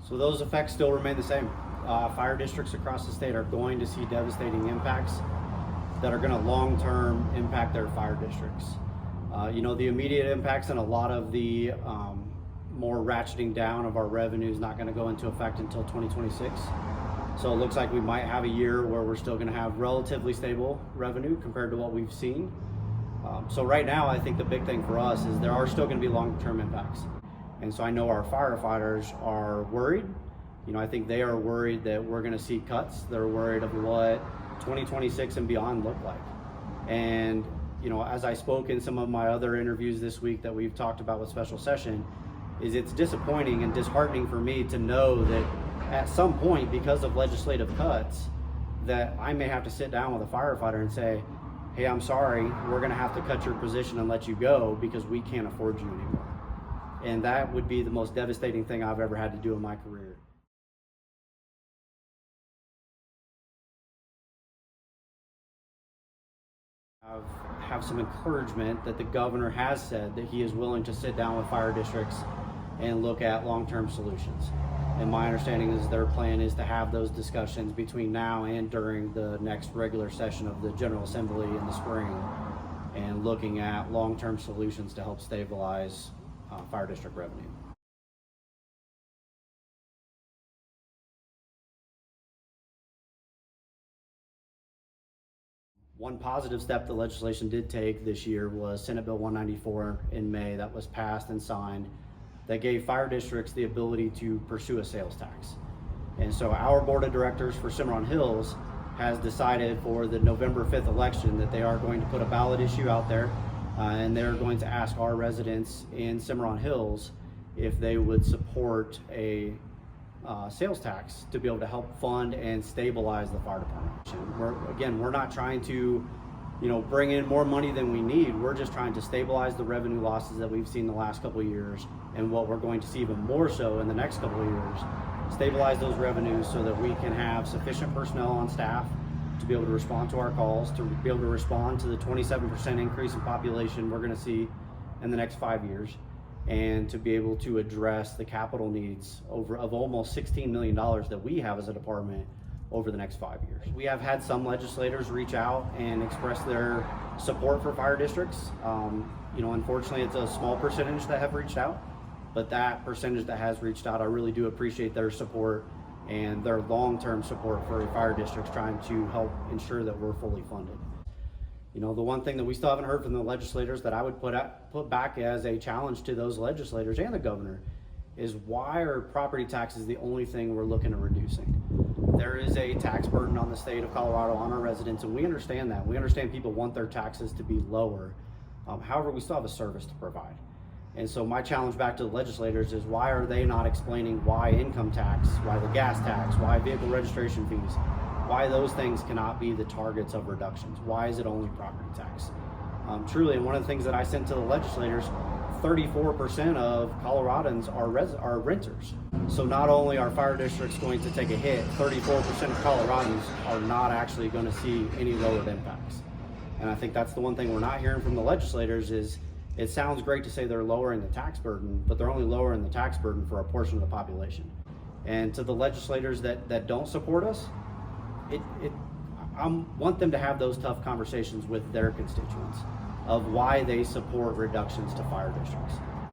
So those effects still remain the same. Fire districts across the state are going to see devastating impacts that are going to long-term impact their fire districts. The immediate impacts and a lot of the more ratcheting down of our revenue is not going to go into effect until 2026. So it looks like we might have a year where we're still going to have relatively stable revenue compared to what we've seen. So right now, I think the big thing for us is there are still going to be long-term impacts. And so I know our firefighters are worried. I think they are worried that we're going to see cuts. They're worried of what 2026 and beyond look like. And, as I spoke in some of my other interviews this week that we've talked about with special session, is it's disappointing and disheartening for me to know that at some point, because of legislative cuts, that I may have to sit down with a firefighter and say, hey, I'm sorry, we're going to have to cut your position and let you go because we can't afford you anymore. And that would be the most devastating thing I've ever had to do in my career. Have some encouragement that the governor has said that he is willing to sit down with fire districts and look at long-term solutions. And my understanding is their plan is to have those discussions between now and during the next regular session of the General Assembly in the spring, and looking at long-term solutions to help stabilize fire district revenue. One positive step the legislation did take this year was Senate Bill 194 in May that was passed and signed that gave fire districts the ability to pursue a sales tax. And so our board of directors for Cimarron Hills has decided for the November 5th election that they are going to put a ballot issue out there, and they're going to ask our residents in Cimarron Hills if they would support a sales tax to be able to help fund and stabilize the fire department. We're not trying to, bring in more money than we need. We're just trying to stabilize the revenue losses that we've seen the last couple of years, and what we're going to see even more so in the next couple of years, stabilize those revenues so that we can have sufficient personnel on staff to be able to respond to our calls, to be able to respond to the 27% increase in population we're going to see in the next 5 years, and to be able to address the capital needs of almost $16 million that we have as a department over the next 5 years. We have had some legislators reach out and express their support for fire districts. Unfortunately, it's a small percentage that have reached out, but that percentage that has reached out, I really do appreciate their support and their long-term support for fire districts, trying to help ensure that we're fully funded. The one thing that we still haven't heard from the legislators that I would put back as a challenge to those legislators and the governor is, why are property taxes the only thing we're looking at reducing? There is a tax burden on the state of Colorado on our residents, and we understand that. We understand people want their taxes to be lower. However, we still have a service to provide. And so my challenge back to the legislators is, why are they not explaining why income tax, why the gas tax, why vehicle registration fees, why those things cannot be the targets of reductions? Why is it only property tax? Truly, and one of the things that I sent to the legislators, 34% of Coloradans are renters. So not only are fire districts going to take a hit, 34% of Coloradans are not actually going to see any lowered impacts. And I think that's the one thing we're not hearing from the legislators is, it sounds great to say they're lowering the tax burden, but they're only lowering the tax burden for a portion of the population. And to the legislators that don't support us, I want them to have those tough conversations with their constituents of why they support reductions to fire districts.